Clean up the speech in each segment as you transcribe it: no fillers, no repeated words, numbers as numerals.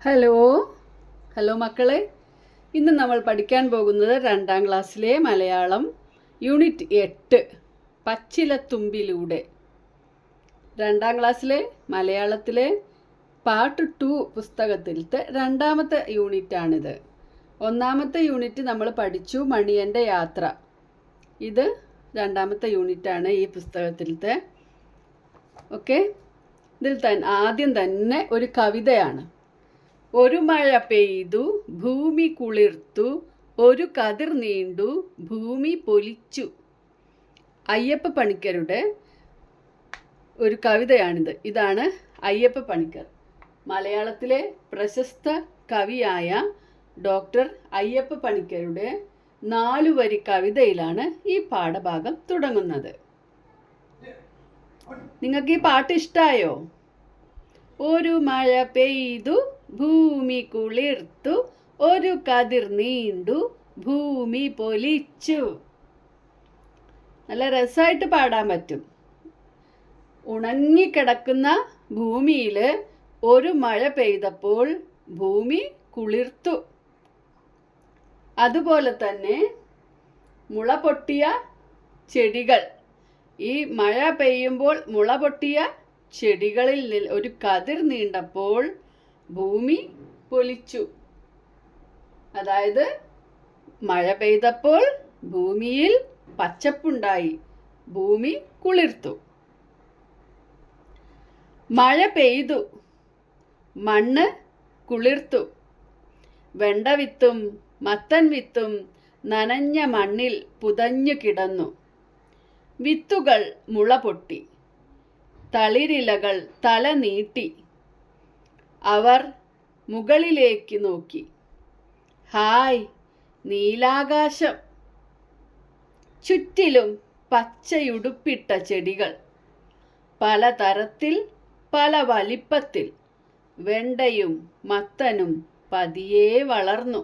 Hello hello മക്കളെ, ഇന്ന് നമ്മൾ പഠിക്കാൻ പോകുന്നത് 2ാം ക്ലാസ്സിലെ മലയാളം യൂണിറ്റ് 8 പച്ചിലത്തുമ്പിലൂടെ. 2ാം ക്ലാസ്സിലെ മലയാളത്തിലെ പാർട്ട് 2 പുസ്തകത്തിലത്തെ 2ാമത്തെ യൂണിറ്റാണിത്. 1ാമത്തെ യൂണിറ്റ് നമ്മൾ പഠിച്ചു മണിയൻ്റെ യാത്ര. ഇത് 2ാമത്തെ യൂണിറ്റാണ് ഈ പുസ്തകത്തിലത്തെ. ഓക്കെ, ഇതിൽ ആദ്യം തന്നെ ഒരു കവിതയാണ്. ഒരു മഴ പെയ്തു ഭൂമി കുളിർത്തു, ഒരു കതിർ നീണ്ടു ഭൂമി പൊലിച്ചു. അയ്യപ്പ പണിക്കരുടെ ഒരു കവിതയാണിത്. ഇതാണ് അയ്യപ്പ പണിക്കർ, മലയാളത്തിലെ പ്രശസ്ത കവിയായ ഡോക്ടർ അയ്യപ്പ പണിക്കരുടെ 4 വരി കവിതയിലാണ് ഈ പാഠഭാഗം തുടങ്ങുന്നത്. നിങ്ങൾക്ക് ഈ പാട്ട് ഇഷ്ടായോ? ഒരു മഴ പെയ്തു ഭൂമി കുളിർത്തു, ഒരു കതിർ നീണ്ടു ഭൂമി പൊലിച്ചു. നല്ല രസമായിട്ട് പാടാൻ പറ്റും. ഉണങ്ങിക്കിടക്കുന്ന ഭൂമിയിൽ ഒരു മഴ പെയ്തപ്പോൾ ഭൂമി കുളിർത്തു. അതുപോലെ തന്നെ മുള പൊട്ടിയ ചെടികൾ, ഈ മഴ പെയ്യുമ്പോൾ മുള പൊട്ടിയ ചെടികളിൽ ഒരു കതിർ നീണ്ടപ്പോൾ ഭൂമി പൊലിച്ചു. അതായത് മഴ പെയ്തപ്പോൾ ഭൂമിയിൽ പച്ചപ്പുണ്ടായി, ഭൂമി കുളിർത്തു. മഴ പെയ്തു, മണ്ണ് കുളിർത്തു. വെണ്ട വിത്തും മത്തൻ വിത്തും നനഞ്ഞ മണ്ണിൽ പുതഞ്ഞു കിടന്നു. വിത്തുകൾ മുള പൊട്ടി, തളിരിലകൾ തല നീട്ടി. അവർ മുകളിലേക്ക് നോക്കി. ഹായ് നീലാകാശം! ചുറ്റിലും പച്ചയുടുപ്പിട്ട ചെടികൾ, പലതരത്തിൽ പല വലിപ്പത്തിൽ. വെണ്ടയും മത്തനും പതിയെ വളർന്നു.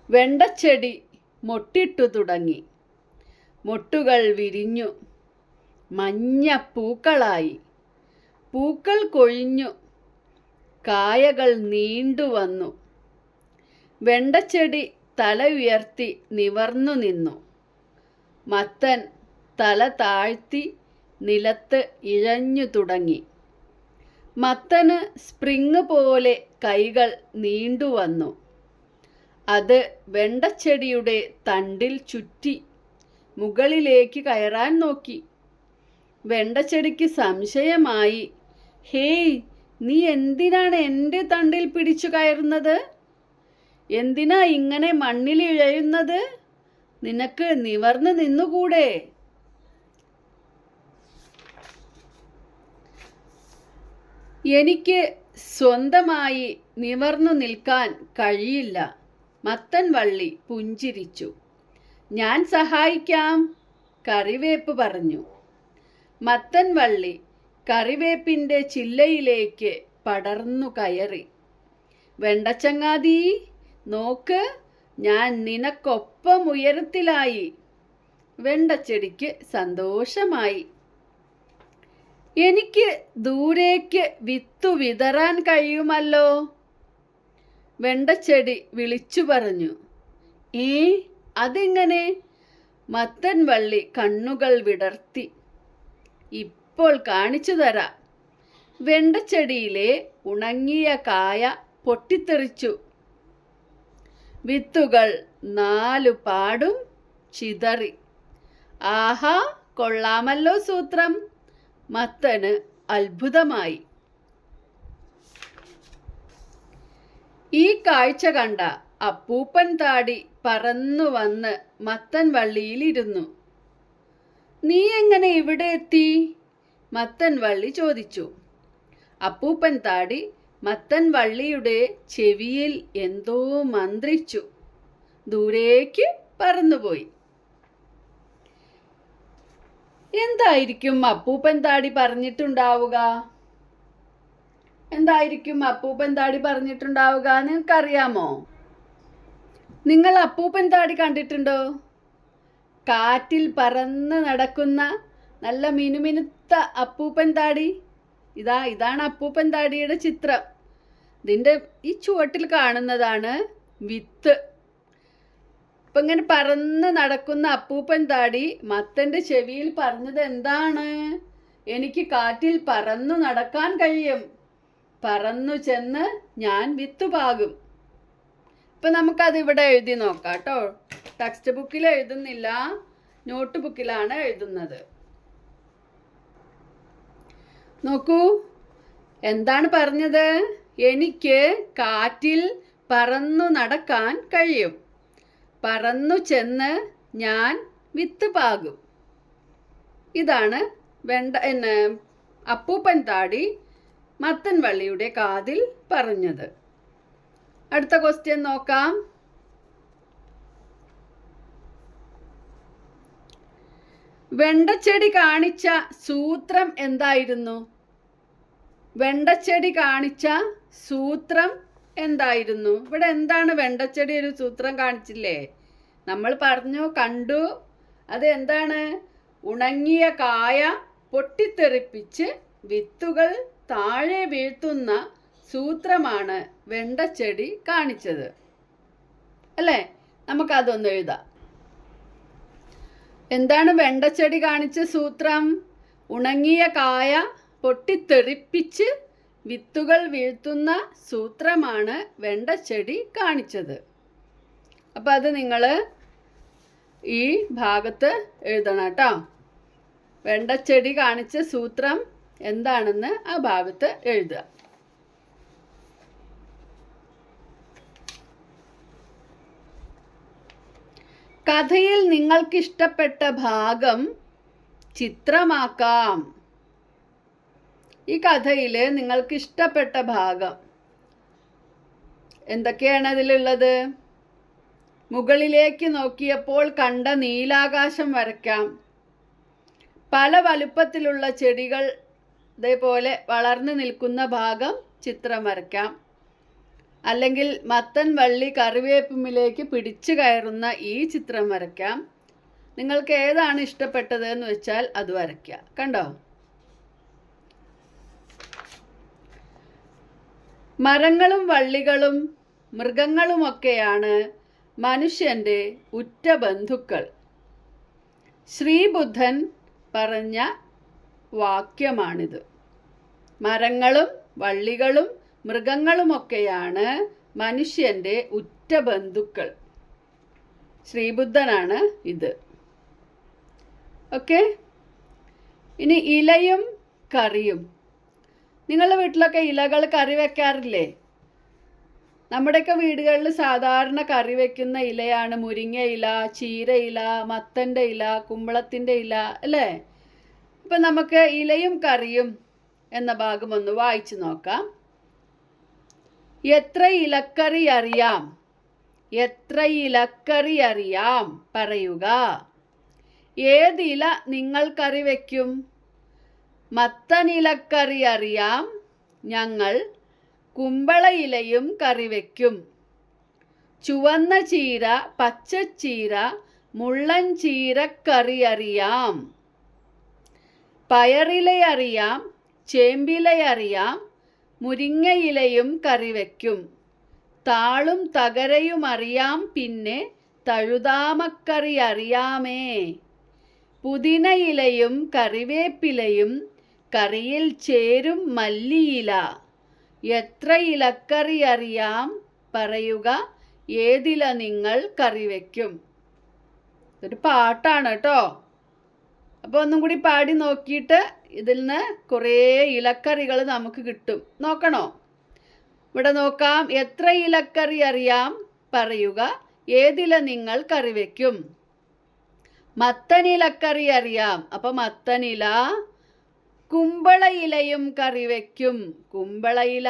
വെണ്ടച്ചെടി മൊട്ടിട്ടു തുടങ്ങി. മൊട്ടുകൾ വിരിഞ്ഞു, മഞ്ഞ പൂക്കളായി. പൂക്കൾ കൊഴിഞ്ഞു, കായകൾ നീണ്ടുവന്നു. വെണ്ടച്ചെടി തല ഉയർത്തി നിവർന്നു നിന്നു. മത്തൻ തല താഴ്ത്തി നിലത്ത് ഇഴഞ്ഞു തുടങ്ങി. മത്തന് സ്പ്രിങ് പോലെ കൈകൾ നീണ്ടുവന്നു. അത് വെണ്ടച്ചെടിയുടെ തണ്ടിൽ ചുറ്റി മുകളിലേക്ക് കയറാൻ നോക്കി. വെണ്ടച്ചെടിക്ക് സംശയമായി. ഹേയ്, നീ എന്തിനാണ് എൻ്റെ തണ്ടിൽ പിടിച്ചു കയറുന്നത്? എന്തിനാ ഇങ്ങനെ മണ്ണിൽ ഇഴയുന്നത്? നിനക്ക് നിവർന്ന് നിന്നുകൂടെ? എനിക്ക് സ്വന്തമായി നിവർന്നു നിൽക്കാൻ കഴിയില്ല, മത്തൻ വള്ളി പുഞ്ചിരിച്ചു. ഞാൻ സഹായിക്കാം, കറിവേപ്പ് പറഞ്ഞു. മത്തൻ വള്ളി കറിവേപ്പിൻ്റെ ചില്ലയിലേക്ക് പടർന്നു കയറി. വെണ്ടച്ചങ്ങാതി, നോക്ക്, ഞാൻ നിനക്കൊപ്പം ഉയരത്തിലായി. വെണ്ടച്ചെടിക്ക് സന്തോഷമായി. എനിക്ക് ദൂരേക്ക് വിത്തു വിതറാൻ കഴിയുമല്ലോ, വെണ്ടച്ചെടി വിളിച്ചു പറഞ്ഞു. അതെങ്ങനെ? മത്തൻ വള്ളി കണ്ണുകൾ വിടർത്തി. ഇപ്പോൾ കാണിച്ചു തരാം. വെണ്ടച്ചെടിയിലെ ഉണങ്ങിയ കായ പൊട്ടിത്തെറിച്ചു. വിത്തുകൾ 4 പാടും ചിതറി. ആഹാ, കൊള്ളാമല്ലോ സൂത്രം! മത്തന് അത്ഭുതമായി. ഈ കാഴ്ച കണ്ട അപ്പൂപ്പൻ താടി പറന്നു വന്ന് മത്തൻ വള്ളിയിലിരുന്നു. നീ എങ്ങനെ ഇവിടെ എത്തി? മത്തൻ വള്ളി ചോദിച്ചു. അപ്പൂപ്പൻ താടി മത്തൻ വള്ളിയുടെ ചെവിയിൽ എന്തോ മന്ത്രിച്ചു. ദൂരേക്ക് പറന്നുപോയി. എന്തായിരിക്കും അപ്പൂപ്പൻ താടി പറഞ്ഞിട്ടുണ്ടാവുക? നിനക്കറിയാമോ? നിങ്ങൾ അപ്പൂപ്പൻ താടി കണ്ടിട്ടുണ്ടോ? കാറ്റിൽ പറന്ന് നടക്കുന്ന നല്ല മിനുമിനുത്ത അപ്പൂപ്പൻ താടി. ഇതാണ് അപ്പൂപ്പൻ താടിയുടെ ചിത്രം. ഇതിൻ്റെ ഈ ചുവട്ടിൽ കാണുന്നതാണ് വിത്ത്. ഇപ്പം ഇങ്ങനെ പറന്ന് നടക്കുന്ന അപ്പൂപ്പൻ താടി മത്തൻ്റെ ചെവിയിൽ പറഞ്ഞത് എന്താണ്? എനിക്ക് കാറ്റിൽ പറന്നു നടക്കാൻ കഴിയും, പറന്നു ചെന്ന് ഞാൻ വിത്ത് പാകും. ഇപ്പം നമുക്കത് ഇവിടെ എഴുതി നോക്കാം കേട്ടോ. ടെക്സ്റ്റ് ബുക്കിൽ എഴുതുന്നില്ല, നോട്ട് ബുക്കിലാണ് എഴുതുന്നത്. നോക്കൂ, എന്താണ് പറഞ്ഞത്? എനിക്ക് കാറ്റിൽ പറന്നു നടക്കാൻ കഴിയും, പറന്നു ചെന്ന് ഞാൻ വിത്ത് പാകും. ഇതാണ് അപ്പൂപ്പൻ താടി മത്തൻ വള്ളിയുടെ കാതിൽ പറഞ്ഞത്. അടുത്ത ക്വസ്റ്റ്യൻ നോക്കാം. വെണ്ടച്ചെടി കാണിച്ച സൂത്രം എന്തായിരുന്നു? വെണ്ടച്ചെടി കാണിച്ച സൂത്രം എന്തായിരുന്നു? ഇവിടെ എന്താണ് വെണ്ടച്ചെടി ഒരു സൂത്രം കാണിച്ചില്ലേ? നമ്മൾ പറഞ്ഞു, കണ്ടു. അത് എന്താണ്? ഉണങ്ങിയ കായ പൊട്ടിത്തെറിപ്പിച്ച് വിത്തുകൾ താഴെ വീഴ്ത്തുന്ന സൂത്രമാണ് വെണ്ടച്ചെടി കാണിച്ചത് അല്ലേ? നമുക്കതൊന്ന് എഴുതാം. എന്താണ് വെണ്ടച്ചെടി കാണിച്ച സൂത്രം? ഉണങ്ങിയ കായ പൊട്ടിത്തെറിപ്പിച്ച് വിത്തുകൾ വീഴ്ത്തുന്ന സൂത്രമാണ് വെണ്ടച്ചെടി കാണിച്ചത്. അപ്പം അത് നിങ്ങൾ ഈ ഭാഗത്ത് എഴുതണം കേട്ടോ. വെണ്ടച്ചെടി കാണിച്ച സൂത്രം എന്താണെന്ന് ആ ഭാഗത്ത് എഴുതുക. കഥയിൽ നിങ്ങൾക്കിഷ്ടപ്പെട്ട ഭാഗം ചിത്രമാക്കാം. ഈ കഥയിൽ നിങ്ങൾക്ക് ഇഷ്ടപ്പെട്ട ഭാഗം എന്തൊക്കെയാണ് അതിലുള്ളത്? മുകളിലേക്ക് നോക്കിയപ്പോൾ കണ്ട നീലാകാശം വരയ്ക്കാം. പല വലുപ്പത്തിലുള്ള ചെടികൾ ഇതേപോലെ വളർന്നു നിൽക്കുന്ന ഭാഗം ചിത്രം വരയ്ക്കാം. അല്ലെങ്കിൽ മത്തൻ വള്ളി കറിവേപ്പിലേക്ക് പിടിച്ചു കയറുന്ന ഈ ചിത്രം വരയ്ക്കാം. നിങ്ങൾക്ക് ഏതാണ് ഇഷ്ടപ്പെട്ടത് എന്ന് വെച്ചാൽ അത് വരയ്ക്കുക. കണ്ടോ? മരങ്ങളും വള്ളികളും മൃഗങ്ങളുമൊക്കെയാണ് മനുഷ്യൻ്റെ ഉറ്റ ബന്ധുക്കൾ. ശ്രീബുദ്ധൻ പറഞ്ഞ വാക്യമാണിത്. മരങ്ങളും വള്ളികളും മൃഗങ്ങളുമൊക്കെയാണ് മനുഷ്യൻ്റെ ഉറ്റ ബന്ധുക്കൾ. ശ്രീബുദ്ധനാണ് ഇത്. ഓക്കെ. ഇനി ഇലയും കറിയും. നിങ്ങളുടെ വീട്ടിലൊക്കെ ഇലകൾ കറി വെക്കാറില്ലേ? നമ്മുടെയൊക്കെ വീടുകളിൽ സാധാരണ കറി വെക്കുന്ന ഇലയാണ് മുരിങ്ങ ഇല, ചീര ഇല, മത്തൻ്റെ ഇല, കുമ്പളത്തിൻ്റെ ഇല അല്ലേ? ഇപ്പം നമുക്ക് ഇലയും കറിയും എന്ന ഭാഗം ഒന്ന് വായിച്ചു നോക്കാം. എത്ര ഇലക്കറി അറിയാം? എത്ര ഇലക്കറി അറിയാം? പറയുക. ഏതില നിങ്ങൾ കറി വയ്ക്കും? മത്തനിലക്കറി അറിയാം, ഞങ്ങൾ കുമ്പള ഇലയും കറി വയ്ക്കും. ചുവന്ന ചീര, പച്ചച്ചീര, മുള്ളൻ ചീരക്കറി അറിയാം. പയറില അറിയാം, ചേമ്പില അറിയാം, മുരിങ്ങയിലയും കറി വയ്ക്കും. താളും തകരയും അറിയാം, പിന്നെ തഴുതാമക്കറി അറിയാമേ. പുതിനയിലയും കറിവേപ്പിലയും കറിയിൽ ചേരും മല്ലിയില. എത്ര ഇലക്കറി അറിയാം? പറയുക. ഏതില നിങ്ങൾ കറി വയ്ക്കും? ഇതൊരു പാട്ടാണ് കേട്ടോ. അപ്പോൾ ഒന്നും കൂടി പാടി നോക്കിയിട്ട് ഇതിൽ നിന്ന് കുറേ ഇലക്കറികൾ നമുക്ക് കിട്ടും. നോക്കണോ? ഇവിടെ നോക്കാം. എത്ര ഇലക്കറി അറിയാം? പറയുക. ഏതില നിങ്ങൾ കറി വയ്ക്കും? മത്തനിലക്കറി അറിയാം. അപ്പം മത്തനില. കുമ്പള ഇലയും കറി വയ്ക്കും. കുമ്പള ഇല.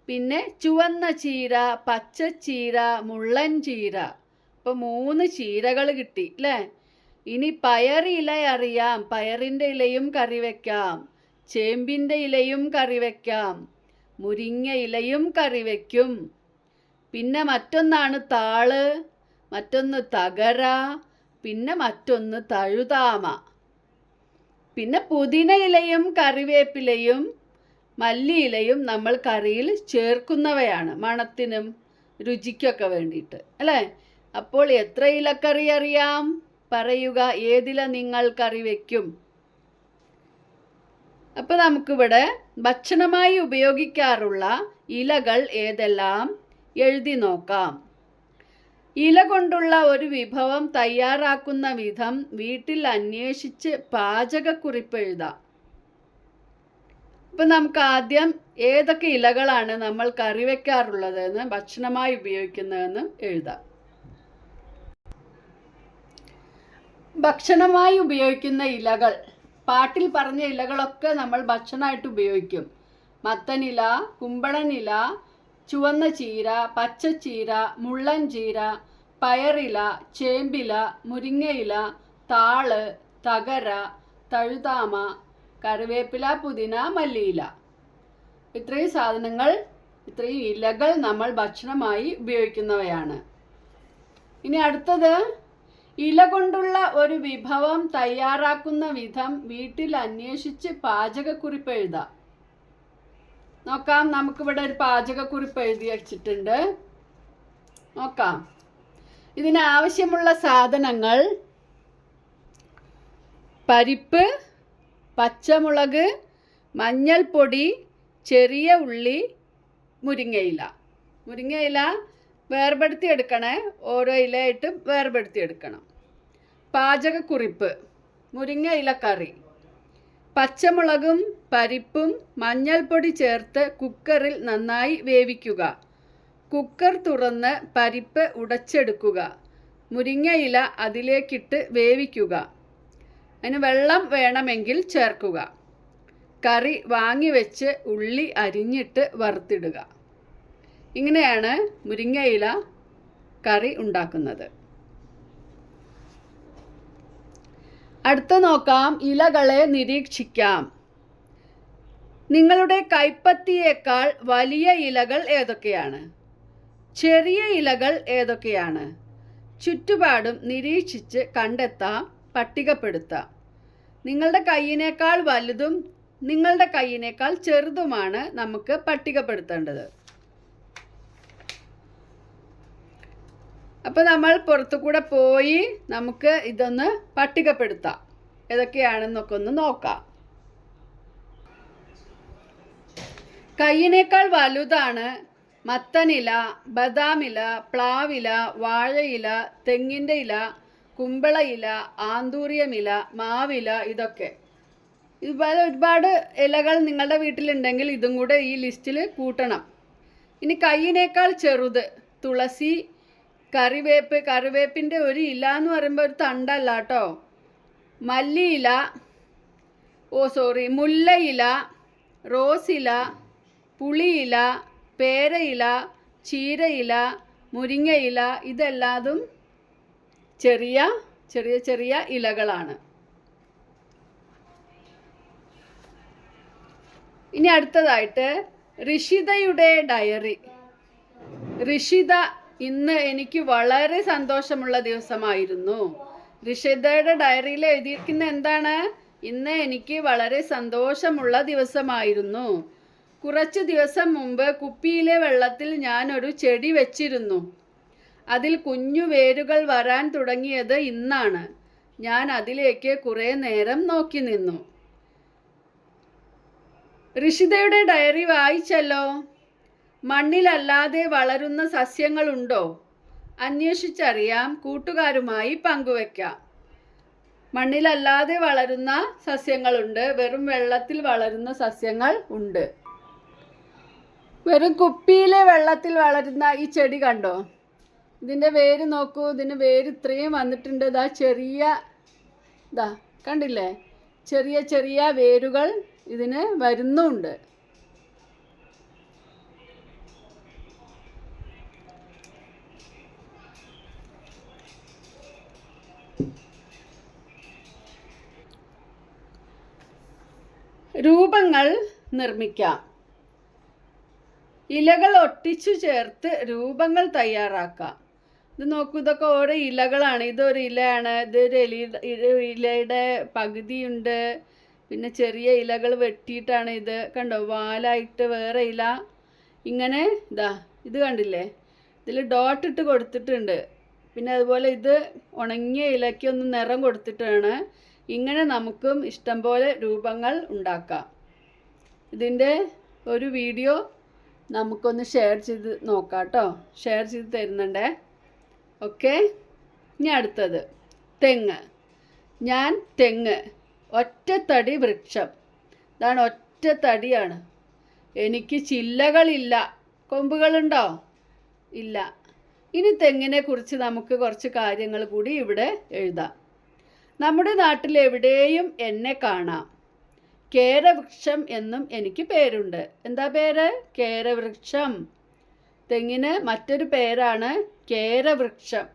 പിന്നെ ചുവന്ന ചീര, പച്ചച്ചീര, മുള്ളൻ ചീര. അപ്പം 3 ചീരകൾ കിട്ടി അല്ലേ? ഇനി പയറില അറിയാം. പയറിൻ്റെ ഇലയും കറി വയ്ക്കാം. ചേമ്പിൻ്റെ ഇലയും കറി വയ്ക്കാം. മുരിങ്ങ ഇലയും കറി വയ്ക്കും. പിന്നെ മറ്റൊന്നാണ് താള്, മറ്റൊന്ന് തകര, പിന്നെ മറ്റൊന്ന് തഴുതാമ. പിന്നെ പുതിന ഇലയും കറിവേപ്പിലയും മല്ലിയിലയും നമ്മൾ കറിയിൽ ചേർക്കുന്നവയാണ്, മണത്തിനും രുചിക്കൊക്കെ വേണ്ടിയിട്ട്, അല്ലേ? അപ്പോൾ എത്ര ഇലക്കറി അറിയാം? പറയുക, ഏതില നിങ്ങൾ കറി വയ്ക്കും? അപ്പോൾ നമുക്കിവിടെ ഭക്ഷണമായി ഉപയോഗിക്കാറുള്ള ഇലകൾ ഏതെല്ലാം എഴുതി നോക്കാം. ഇല കൊണ്ടുള്ള ഒരു വിഭവം തയ്യാറാക്കുന്ന വിധം വീട്ടിൽ അന്വേഷിച്ച് പാചകക്കുറിപ്പ് എഴുതാം. അപ്പം നമുക്ക് ആദ്യം ഏതൊക്കെ ഇലകളാണ് നമ്മൾ കറി വയ്ക്കാറുള്ളതെന്ന്, ഭക്ഷണമായി ഉപയോഗിക്കുന്നതെന്ന് എഴുതാം. ഭക്ഷണമായി ഉപയോഗിക്കുന്ന ഇലകൾ, പാട്ടിൽ പറഞ്ഞ ഇലകളൊക്കെ നമ്മൾ ഭക്ഷണമായിട്ട് ഉപയോഗിക്കും. മത്തനില, കുമ്പളനില, ചുവന്ന ചീര, പച്ചച്ചീര, മുള്ളൻ ചീര, പയറില, ചേമ്പില, മുരിങ്ങയില, താള്, തകര, തഴുതാമ, കറിവേപ്പില, പുതിന, മല്ലിയില. ഇത്രയും സാധനങ്ങൾ, ഇത്രയും ഇലകൾ നമ്മൾ ഭക്ഷണമായി ഉപയോഗിക്കുന്നവയാണ്. ഇനി അടുത്തത്, ഇല കൊണ്ടുള്ള ഒരു വിഭവം തയ്യാറാക്കുന്ന വിധം വീട്ടിൽ അന്വേഷിച്ച് പാചകക്കുറിപ്പ് എഴുതാം. നോക്കാം, നമുക്കിവിടെ ഒരു പാചകക്കുറിപ്പ് എഴുതി വച്ചിട്ടുണ്ട്. നോക്കാം. ഇതിനാവശ്യമുള്ള സാധനങ്ങൾ: പരിപ്പ്, പച്ചമുളക്, മഞ്ഞൾപ്പൊടി, ചെറിയ ഉള്ളി, മുരിങ്ങയില. മുരിങ്ങയില വേർപെടുത്തി എടുക്കണേ, ഓരോ ഇലയായിട്ട് വേർപെടുത്തി എടുക്കണം. പാചകക്കുറിപ്പ്: മുരിങ്ങയില കറി. പച്ചമുളകും പരിപ്പും മഞ്ഞൾപ്പൊടി ചേർത്ത് കുക്കറിൽ നന്നായി വേവിക്കുക. കുക്കർ തുറന്ന് പരിപ്പ് ഉടച്ചെടുക്കുക. മുരിങ്ങയില അതിലേക്കിട്ട് വേവിക്കുക. അതിന് വെള്ളം വേണമെങ്കിൽ ചേർക്കുക. കറി വാങ്ങിവെച്ച് ഉള്ളി അരിഞ്ഞിട്ട് വറുത്തിടുക. ഇങ്ങനെയാണ് മുരിങ്ങയില കറി ഉണ്ടാക്കുന്നത്. അടുത്ത നോക്കാം, ഇലകളെ നിരീക്ഷിക്കാം. നിങ്ങളുടെ കൈപ്പത്തിയേക്കാൾ വലിയ ഇലകൾ ഏതൊക്കെയാണ്? ചെറിയ ഇലകൾ ഏതൊക്കെയാണ്? ചുറ്റുപാടും നിരീക്ഷിച്ച് കണ്ടെത്താം, പട്ടികപ്പെടുത്താം. നിങ്ങളുടെ കൈയിനേക്കാൾ വലുതും നിങ്ങളുടെ കൈയിനേക്കാൾ ചെറുതുമാണ് നമുക്ക് പട്ടികപ്പെടുത്തേണ്ടത്. അപ്പോൾ നമ്മൾ പുറത്തു കൂടെ പോയി നമുക്ക് ഇതൊന്ന് പട്ടികപ്പെടുത്താം, ഏതൊക്കെയാണെന്നൊക്കെ ഒന്ന് നോക്കാം. കൈയിനേക്കാൾ വലുതാണ് മത്തനില, ബദാമില, പ്ലാവില, വാഴയില, തെങ്ങിൻ്റെ ഇല, കുമ്പളയില, ആന്തൂറിയമില, മാവില. ഇതൊക്കെ ഒരുപാട് ഇലകൾ നിങ്ങളുടെ വീട്ടിലുണ്ടെങ്കിൽ ഇതും കൂടെ ഈ ലിസ്റ്റിൽ കൂട്ടണം. ഇനി കൈയിനേക്കാൾ ചെറുത് തുളസി, കറിവേപ്പ്. കറിവേപ്പിൻ്റെ ഒരു ഇല എന്ന് പറയുമ്പോൾ ഒരു തണ്ടല്ല കേട്ടോ. മല്ലിയില, മുല്ലയില, റോസില, പുളിയില, പേരയില, ചീരയില, മുരിങ്ങയില. ഇതെല്ലാതും ചെറിയ ചെറിയ ചെറിയ ഇലകളാണ്. ഇനി അടുത്തതായിട്ട് ഋഷിതയുടെ ഡയറി. ഋഷിത: ഇന്ന് എനിക്ക് വളരെ സന്തോഷമുള്ള ദിവസമായിരുന്നു. ഋഷിതയുടെ ഡയറിയിൽ എഴുതിയിരിക്കുന്ന എന്താണ്? ഇന്ന് എനിക്ക് വളരെ സന്തോഷമുള്ള ദിവസമായിരുന്നു. കുറച്ച് ദിവസം മുമ്പ് കുപ്പിയിലെ വെള്ളത്തിൽ ഞാനൊരു ചെടി വെച്ചിരുന്നു. അതിൽ കുഞ്ഞു വേരുകൾ വരാൻ തുടങ്ങിയത് ഇന്നാണ്. ഞാൻ അതിലേക്ക് കുറേ നേരം നോക്കി നിന്നു. ഋഷിതയുടെ ഡയറി വായിച്ചല്ലോ. മണ്ണിലല്ലാതെ വളരുന്ന സസ്യങ്ങളുണ്ടോ? അന്വേഷിച്ചറിയാം, കൂട്ടുകാരുമായി പങ്കുവെക്കാം. മണ്ണിലല്ലാതെ വളരുന്ന സസ്യങ്ങളുണ്ട്, വെറും വെള്ളത്തിൽ വളരുന്ന സസ്യങ്ങൾ ഉണ്ട്. വെറും കുപ്പിയിലെ വെള്ളത്തിൽ വളരുന്ന ഈ ചെടി കണ്ടോ? ഇതിൻ്റെ വേര് നോക്കൂ, ഇതിന് വേര് ഇത്രയും വന്നിട്ടുണ്ട്. കണ്ടില്ലേ? ചെറിയ ചെറിയ വേരുകൾ ഇതിന് വരുന്നുണ്ട്. രൂപങ്ങൾ നിർമ്മിക്കാം. ഇലകൾ ഒട്ടിച്ചു ചേർത്ത് രൂപങ്ങൾ തയ്യാറാക്കാം. ഇത് നോക്കൂ, ഇതൊക്കെ ഓരോ ഇലകളാണ്. ഇതൊരു ഇലയാണ്, ഇതൊരു ഇലയുടെ പകുതിയുണ്ട്, പിന്നെ ചെറിയ ഇലകൾ വെട്ടിയിട്ടാണ് ഇത്. കണ്ടോ, വാലായിട്ട് വേറെ ഇല. ഇങ്ങനെ ഇത് കണ്ടില്ലേ, ഇതിൽ ഡോട്ട് ഇട്ട് കൊടുത്തിട്ടുണ്ട്. പിന്നെ അതുപോലെ ഇത് ഉണങ്ങിയ ഇലയ്ക്ക് ഒന്ന് നിറം കൊടുത്തിട്ടാണ്. ഇങ്ങനെ നമുക്കും ഇഷ്ടം പോലെ രൂപങ്ങൾ ഉണ്ടാക്കാം. ഇതിൻ്റെ ഒരു വീഡിയോ നമുക്കൊന്ന് ഷെയർ ചെയ്ത് നോക്കാം കേട്ടോ. ഷെയർ ചെയ്ത് തരുന്നുണ്ടേ. ഓക്കെ. ഇനി അടുത്തത് തെങ്ങ്. ഞാൻ തെങ്ങ്, ഒറ്റത്തടി വൃക്ഷം. ഇതാണ്, ഒറ്റത്തടിയാണ്. എനിക്ക് ചില്ലകളില്ല. കൊമ്പുകളുണ്ടോ? ഇല്ല. ഇനി തെങ്ങിനെ കുറിച്ച് നമുക്ക് കുറച്ച് കാര്യങ്ങൾ കൂടി ഇവിടെ എഴുതാം. നമ്മുടെ നാട്ടിൽ എവിടെയും എന്നെ കാണാം. കേരവൃക്ഷം എന്നും എനിക്ക് പേരുണ്ട്. എന്താ പേര്? കേരവൃക്ഷം. തെങ്ങിന് മറ്റൊരു പേരാണ് കേരവൃക്ഷം.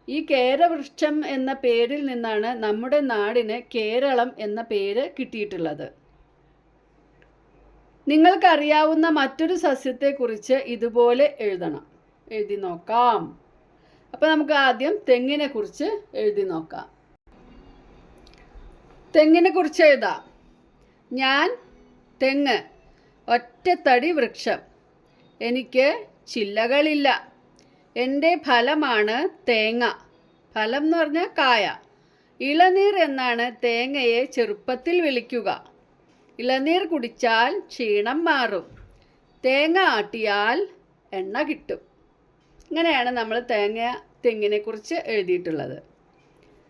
ഈ കേരവൃക്ഷം എന്ന പേരിൽ നിന്നാണ് നമ്മുടെ നാടിന് കേരളം എന്ന പേര് കിട്ടിയിട്ടുള്ളത്. നിങ്ങൾക്കറിയാവുന്ന മറ്റൊരു സസ്യത്തെക്കുറിച്ച് ഇതുപോലെ എഴുതണം. എഴുതി നോക്കാം. അപ്പോൾ നമുക്ക് ആദ്യം തെങ്ങിനെ കുറിച്ച് എഴുതി നോക്കാം. തെങ്ങിനെ കുറിച്ച് എഴുതാം. ഞാൻ തെങ്ങ്, ഒറ്റത്തടി വൃക്ഷം. എനിക്ക് ചില്ലകളില്ല. എൻ്റെ ഫലമാണ് തേങ്ങ. ഫലം എന്ന് പറഞ്ഞാൽ കായ. ഇളനീർ എന്നാണ് തേങ്ങയെ ചെറുപ്പത്തിൽ വിളിക്കുക. ഇളനീർ കുടിച്ചാൽ ക്ഷീണം മാറും. തേങ്ങ ആട്ടിയാൽ എണ്ണ കിട്ടും. ഇങ്ങനെയാണ് നമ്മൾ തെങ്ങിനെ കുറിച്ച് എഴുതിയിട്ടുള്ളത്.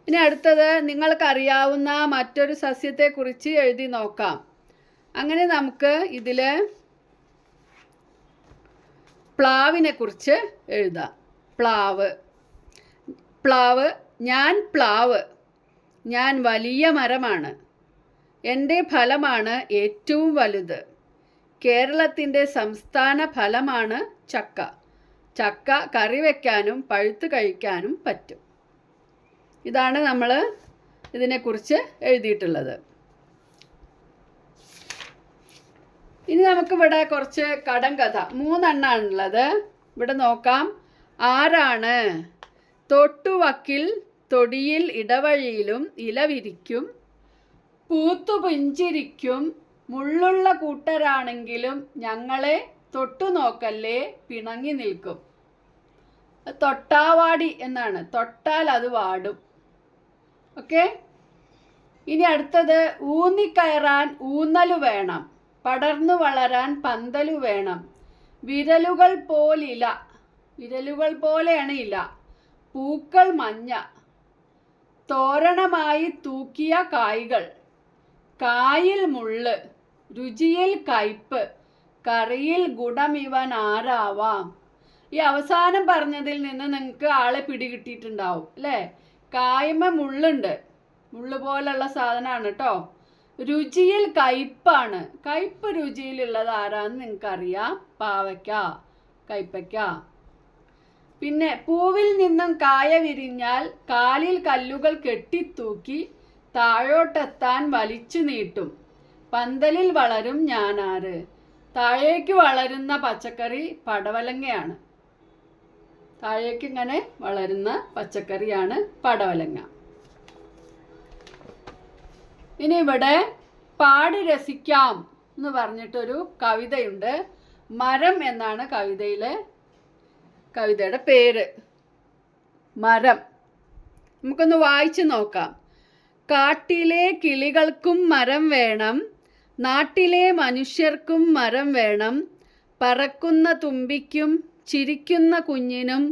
ഇനി അടുത്തത് നിങ്ങൾക്കറിയാവുന്ന മറ്റൊരു സസ്യത്തെക്കുറിച്ച് എഴുതി നോക്കാം. അങ്ങനെ നമുക്ക് ഇതിൽ പ്ലാവിനെ കുറിച്ച് എഴുതാം. പ്ലാവ്. ഞാൻ പ്ലാവ്. ഞാൻ വലിയ മരമാണ്. എൻ്റെ ഫലമാണ് ഏറ്റവും വലുത്. കേരളത്തിൻ്റെ സംസ്ഥാന ഫലമാണ് ചക്ക. ചക്ക കറി വയ്ക്കാനും പഴുത്ത് കഴിക്കാനും പറ്റും. ഇതാണ് നമ്മൾ ഇതിനെക്കുറിച്ച് എഴുതിയിട്ടുള്ളത്. ഇനി നമുക്കിവിടെ കുറച്ച് കടങ്കഥ 3 എണ്ണാണുള്ളത്. ഇവിടെ നോക്കാം. ആരാണ്? തൊട്ടുവക്കിൽ തൊടിയിൽ ഇടവഴിയിലും ഇല വിരിക്കും. പൂത്തു പുഞ്ചിരിക്കും. മുള്ളുള്ള കൂട്ടരാണെങ്കിലും ഞങ്ങളെ തൊട്ടു നോക്കല്ലേ, പിണങ്ങി നിൽക്കും. തൊട്ടാവാടി എന്നാണ്. തൊട്ടാൽ അത് വാടും. ഓക്കെ. ഇനി അടുത്തത് ഊന്നിക്കയറാൻ ഊന്നലു വേണം. പടർന്നു വളരാൻ പന്തലു വേണം. വിരലുകൾ പോലില. വിരലുകൾ പോലെയാണ് ഇല. പൂക്കൾ മഞ്ഞ. തോരണമായി തൂക്കിയ കായ്കൾ. കായിൽ മുള്ള്. രുചിയിൽ കയ്പ്. കറിയിൽ ഗുണമിവൻ ആരാവാം. ഈ അവസാനം പറഞ്ഞതിൽ നിന്ന് നിങ്ങൾക്ക് ആളെ പിടികിട്ടിയിട്ടുണ്ടാവും അല്ലേ? കായ്മ മുള്ളുണ്ട്. മുള്ളു പോലുള്ള സാധനമാണ് കേട്ടോ. രുചിയിൽ കയ്പാണ്. കയ്പ് രുചിയിലുള്ളത് ആരാന്ന് നിങ്ങൾക്കറിയാം. പാവയ്ക്ക, കയ്പയ്ക്ക. പിന്നെ പൂവിൽ നിന്നും കായ വിരിഞ്ഞാൽ കാലിൽ കല്ലുകൾ കെട്ടിത്തൂക്കി താഴോട്ടെത്താൻ വലിച്ചു നീട്ടും. പന്തലിൽ വളരും ഞാനാര്. താഴേക്ക് വളരുന്ന പച്ചക്കറി പടവലങ്ങയാണ്. താഴേക്ക് ഇങ്ങനെ വളരുന്ന പച്ചക്കറിയാണ് പടവലങ്ങ. ഇനി ഇവിടെ പാടി രസിക്കാം എന്ന് പറഞ്ഞിട്ടൊരു കവിതയുണ്ട്. മരം എന്നാണ് കവിതയുടെ പേര്. മരം. നമുക്കൊന്ന് വായിച്ചു നോക്കാം. കാട്ടിലെ കിളികൾക്കും മരം വേണം. നാട്ടിലെ മനുഷ്യർക്കും മരം വേണം. പറക്കുന്ന തുമ്പിക്കും ചിരിക്കുന്ന കുഞ്ഞിനും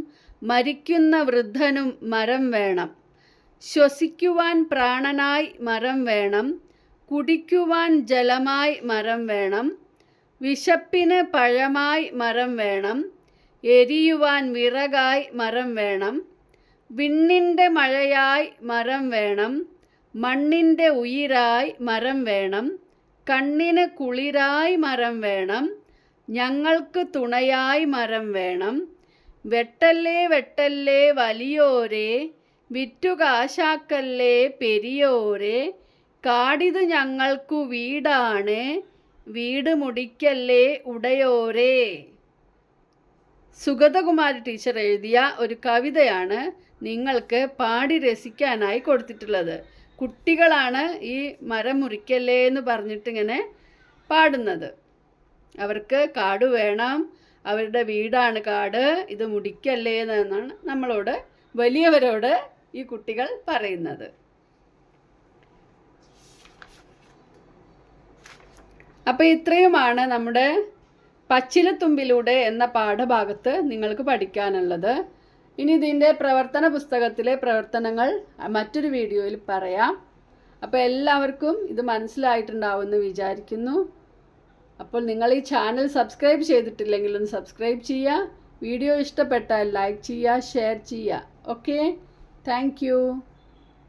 മരിക്കുന്ന വൃദ്ധനും മരം വേണം. ശ്വസിക്കുവാൻ പ്രാണനായി മരം വേണം. കുടിക്കുവാൻ ജലമായി മരം വേണം. വിശപ്പിന് പഴമായി മരം വേണം. എരിയുവാൻ വിറകായി മരം വേണം. വിണ്ണിൻ്റെ മഴയായി മരം വേണം. മണ്ണിൻ്റെ ഉയിരായി മരം വേണം. കണ്ണിന് കുളിരായി മരം വേണം. ഞങ്ങൾക്ക് തുണയായി മരം വേണം. വെട്ടല്ലേ വെട്ടല്ലേ വലിയോരേ, വിറ്റുകാശാക്കല്ലേ പെരിയോരേ, കാടിതു ഞങ്ങൾക്കു വീടാണ്, വീട് മുടിക്കല്ലേ ഉടയോരേ. സുഗതകുമാരി ടീച്ചർ എഴുതിയ ഒരു കവിതയാണ് നിങ്ങൾക്ക് പാടി രസിക്കാനായി കൊടുത്തിട്ടുള്ളത്. കുട്ടികളാണ് ഈ മരം മുറിക്കല്ലേ എന്ന് പറഞ്ഞിട്ട് ഇങ്ങനെ പാടുന്നത്. അവർക്ക് കാട് വേണം, അവരുടെ വീടാണ് കാട്, ഇത് മുടിക്കല്ലേ എന്നാണ് നമ്മളോട്, വലിയവരോട് ഈ കുട്ടികൾ പറയുന്നത്. അപ്പോൾ ഇത്രയുമാണ് നമ്മുടെ പച്ചിലത്തുമ്പിലൂടെ എന്ന പാഠഭാഗത്ത് നിങ്ങൾക്ക് പഠിക്കാനുള്ളത്. ഇനി ഇതിൻ്റെ പ്രവർത്തന പുസ്തകത്തിലെ പ്രവർത്തനങ്ങൾ മറ്റൊരു വീഡിയോയിൽ പറയാം. അപ്പോൾ എല്ലാവർക്കും ഇത് മനസ്സിലായിട്ടുണ്ടാവുമെന്ന് വിചാരിക്കുന്നു. അപ്പോൾ നിങ്ങൾ ഈ ചാനൽ സബ്സ്ക്രൈബ് ചെയ്തിട്ടില്ലെങ്കിൽ ഒന്ന് സബ്സ്ക്രൈബ് ചെയ്യുക. വീഡിയോ ഇഷ്ടപ്പെട്ടാൽ ലൈക്ക് ചെയ്യുക, ഷെയർ ചെയ്യുക. Okay, thank you.